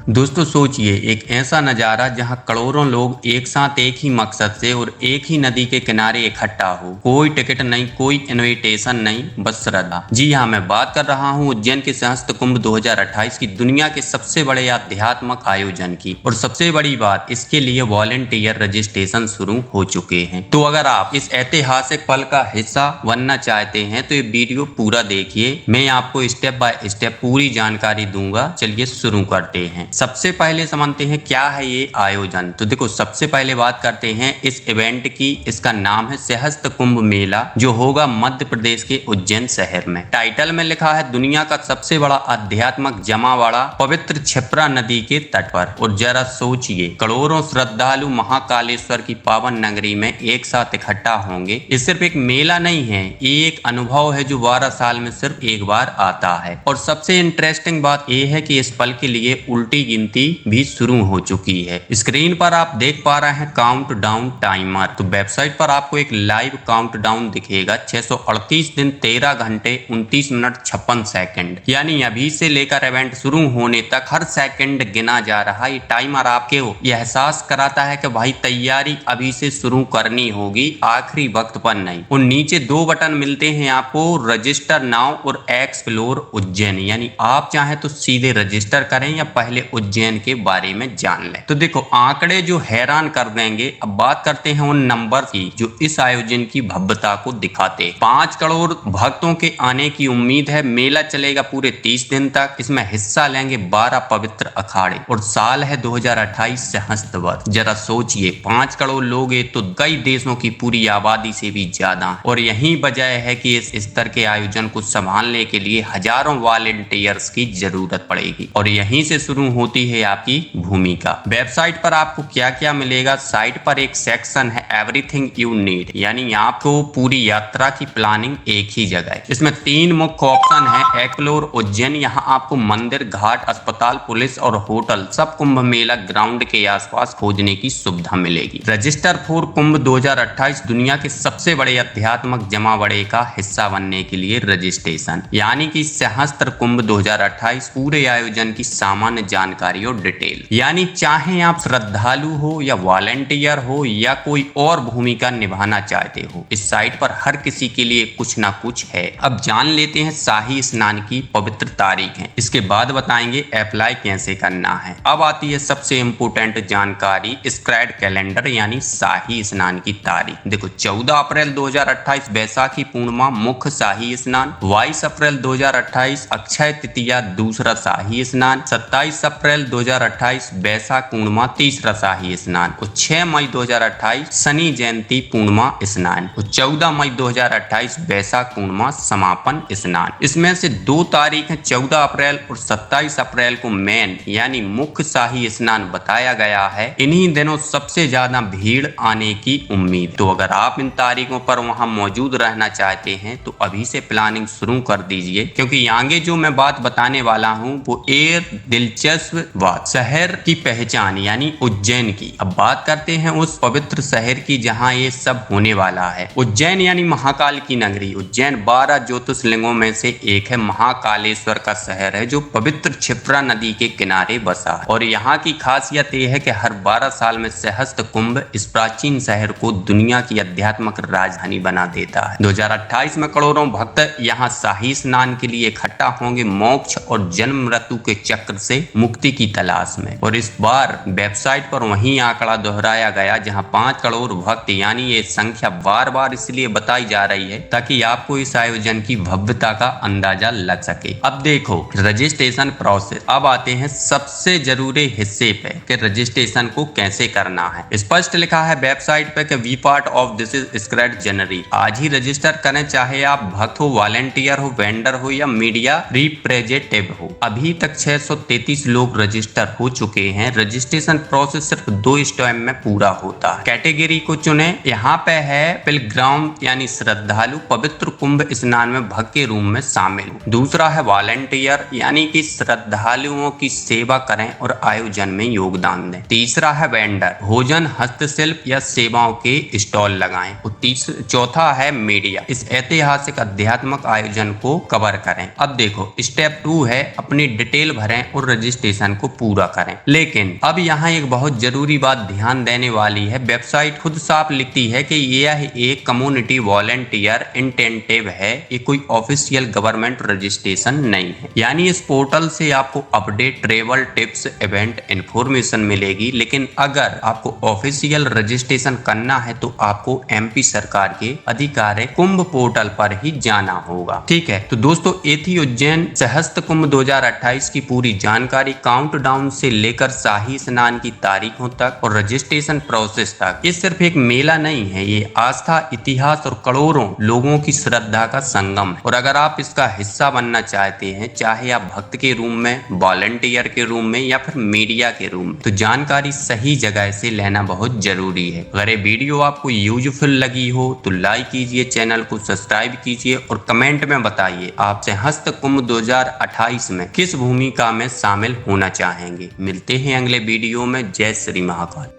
दोस्तों सोचिए, एक ऐसा नजारा जहां करोड़ों लोग एक साथ एक ही मकसद से और एक ही नदी के किनारे इकट्ठा हो। कोई टिकट नहीं, कोई इनविटेशन नहीं, बस श्रद्धा। जी हाँ, मैं बात कर रहा हूँ उज्जैन के सहस्त्र कुंभ 2028 की, दुनिया के सबसे बड़े आध्यात्मिक आयोजन की। और सबसे बड़ी बात, इसके लिए वॉलेंटियर रजिस्ट्रेशन शुरू हो चुके हैं। तो अगर आप इस ऐतिहासिक पल का हिस्सा बनना चाहते हैं तो ये वीडियो पूरा देखिए। मैं आपको स्टेप बाय स्टेप पूरी जानकारी दूंगा। चलिए शुरू करते हैं। सबसे पहले समझते हैं क्या है ये आयोजन। तो देखो, सबसे पहले बात करते हैं इस इवेंट की। इसका नाम है सहस्त्र कुंभ मेला, जो होगा मध्य प्रदेश के उज्जैन शहर में। टाइटल में लिखा है दुनिया का सबसे बड़ा आध्यात्मिक जमावड़ा पवित्र क्षिप्रा नदी के तट पर। और जरा सोचिए, करोड़ों श्रद्धालु महाकालेश्वर की पावन नगरी में एक साथ इकट्ठा होंगे। ये सिर्फ एक मेला नहीं है, ये एक अनुभव है जो 12 साल में सिर्फ एक बार आता है। और सबसे इंटरेस्टिंग बात यह है कि इस पल के लिए उल्टी गिनती भी शुरू हो चुकी है। स्क्रीन पर आप देख पा रहे हैं काउंट डाउन टाइमर। तो वेबसाइट पर आपको एक लाइव काउंट डाउन दिखेगा। 638 दिन 13 घंटे 29 मिनट 56 सेकंड, यानी अभी से लेकर इवेंट शुरू होने तक हर सेकंड गिना जा रहा है। ये टाइमर आपके यह एहसास कराता है कि भाई तैयारी अभी से शुरू करनी होगी, आखिरी वक्त पर नहीं। और नीचे दो बटन मिलते हैं आपको, रजिस्टर नाउ और एक्सप्लोर उज्जैन। यानी आप चाहें तो सीधे रजिस्टर करें या पहले उज्जैन के बारे में जान लें। तो देखो, आंकड़े जो हैरान कर देंगे। अब बात करते हैं उन नंबर की जो इस आयोजन की भव्यता को दिखाते हैं। 5 करोड़ भक्तों के आने की उम्मीद है। मेला चलेगा पूरे 30 दिन तक। इसमें हिस्सा लेंगे 12 पवित्र अखाड़े और साल है 2028 सहस्त्र वर्ष। जरा सोचिए, 5 करोड़ लोग हैं तो कई देशों की पूरी आबादी से भी ज्यादा। और यही वजह है कि इस स्तर के आयोजन को संभालने के लिए हजारों वॉलेंटियर्स की जरूरत पड़ेगी। और यहीं से शुरू होती है आपकी भूमिका। वेबसाइट पर आपको क्या क्या मिलेगा। साइट पर एक सेक्शन है एवरीथिंग यू नीड, यानी आपको पूरी यात्रा की प्लानिंग एक ही जगह है। इसमें 3 मुख्य ऑप्शन है। एक्सप्लोर उज्जैन, यहाँ आपको मंदिर, घाट, अस्पताल, पुलिस और होटल सब कुंभ मेला ग्राउंड के आसपास खोजने की सुविधा मिलेगी। रजिस्टर फॉर कुंभ 2028, दुनिया के सबसे बड़े आध्यात्मिक जमावड़े का हिस्सा बनने के लिए रजिस्ट्रेशन, यानी कि सहस्त्र कुंभ 2028 पूरे आयोजन की सामान्य जानकारी और डिटेल। यानी चाहे आप श्रद्धालु हो या वॉलेंटियर हो या कोई और भूमिका निभाना चाहते हो, इस साइट पर हर किसी के लिए कुछ ना कुछ है। अब जान लेते हैं शाही स्नान की पवित्र तारीख है, इसके बाद बताएंगे अप्लाई कैसे करना है। अब आती है सबसे इंपोर्टेंट जानकारी, स्क्राइड कैलेंडर यानी शाही स्नान की तारीख। देखो, 14 अप्रैल 2028 बैसाखी पूर्णिमा मुख्य शाही स्नान, 22 अप्रैल 2028 अक्षय तृतीया दूसरा शाही स्नान, 27 अप्रैल 2028 बैसाख पूर्णिमा तीसरा शाही स्नान, और 6 मई 2028 शनि जयंती पूर्णिमा स्नान, और 14 मई 2028 बैसाख पूर्णिमा समापन स्नान। इसमें से 2 तारीख है 14 अप्रैल और 27 अप्रैल को मेन यानी मुख्य शाही स्नान बताया गया है। इन्हीं दिनों सबसे ज्यादा भीड़ आने की उम्मीद। तो अगर आप इन तारीखों पर वहां मौजूद रहना चाहते हैं तो अभी से प्लानिंग शुरू कर दीजिए, क्योंकि आगे जो मैं बात बताने वाला हूं वो एक दिलचस्प बात, शहर की पहचान यानी उज्जैन की। अब बात करते हैं उस पवित्र शहर की जहां ये सब होने वाला है। उज्जैन यानी महाकाल की नगरी। उज्जैन 12 ज्योतिर्लिंगों में से एक है। महाकालेश्वर का शहर है जो पवित्र क्षिप्रा नदी के किनारे बसा है। और यहाँ की खासियत यह है कि हर 12 साल में सहस्त्र कुंभ इस प्राचीन शहर को दुनिया की आध्यात्मिक राजधानी बना देता है। 2028 में करोड़ों भक्त यहाँ शाही स्नान के लिए इकट्ठा होंगे, मोक्ष और जन्म मृत्यु के चक्र से मुक्ति की तलाश में। और इस बार वेबसाइट पर वही आंकड़ा दोहराया गया जहां 5 करोड़ भक्त, यानी ये संख्या बार बार इसलिए बताई जा रही है ताकि आपको इस आयोजन की भव्यता का अंदाजा लग सके। अब देखो रजिस्ट्रेशन प्रोसेस। अब आते हैं सबसे जरूरी हिस्से पे कि रजिस्ट्रेशन को कैसे करना है। स्पष्ट लिखा है वेबसाइट पे कि we part of this is scribed January. आज ही रजिस्टर करें, चाहे आप भक्त हो, वॉलेंटियर हो, वेंडर हो या मीडिया रिप्रेजेंटेटिव हो। अभी तक 633 लोग रजिस्टर हो चुके हैं। रजिस्ट्रेशन प्रोसेस सिर्फ 2 स्टेप में पूरा होता है। कैटेगरी को चुने, यहाँ पे है पिलग्राम यानी श्रद्धालु, पवित्र कुंभ स्नान में भक्त के रूप में शामिल हो। दूसरा है वॉलेंटियर यानी कि श्रद्धालुओं की सेवा करें और आयोजन में योगदान दें। तीसरा है वेंडर, भोजन, हस्तशिल्प या सेवाओं के स्टॉल लगाएं। और चौथा है मीडिया, इस ऐतिहासिक आध्यात्मिक आयोजन को कवर करें। अब देखो स्टेप 2 है अपनी डिटेल भरें और रजिस्ट्रेशन रजिस्ट्रेशन को पूरा करें। लेकिन अब यहाँ एक बहुत जरूरी बात ध्यान देने वाली है। वेबसाइट खुद साफ लिखती है कि यह एक कम्युनिटी वॉलंटियर इंटेंटिव है, ये कोई ऑफिशियल गवर्नमेंट रजिस्ट्रेशन नहीं है। यानी इस पोर्टल से आपको update travel tips event information मिलेगी, लेकिन अगर आपको ऑफिशियल रजिस्ट्रेशन करना है तो आपको एमपी सरकार के अधिकारी कुंभ पोर्टल पर ही जाना होगा। ठीक है, तो दोस्तों ये थी उज्जैन सहस्त्र कुंभ 2028 की पूरी जानकारी, काउंटडाउन से लेकर शाही स्नान की तारीखों तक और रजिस्ट्रेशन प्रोसेस तक। ये सिर्फ एक मेला नहीं है, ये आस्था, इतिहास और करोड़ों लोगों की श्रद्धा का संगम है। और अगर आप इसका हिस्सा बनना चाहते हैं, चाहे आप भक्त के रूप में, वॉलंटियर के रूप में या फिर मीडिया के रूप में, तो जानकारी सही जगह से लेना बहुत जरूरी है। अगर ये वीडियो आपको यूजफुल लगी हो तो लाइक कीजिए, चैनल को सब्सक्राइब कीजिए और कमेंट में बताइए आप सहस्त्र कुंभ 2028 में किस भूमिका में शामिल होना चाहेंगे। मिलते हैं अगले वीडियो में। जय श्री महाकाल।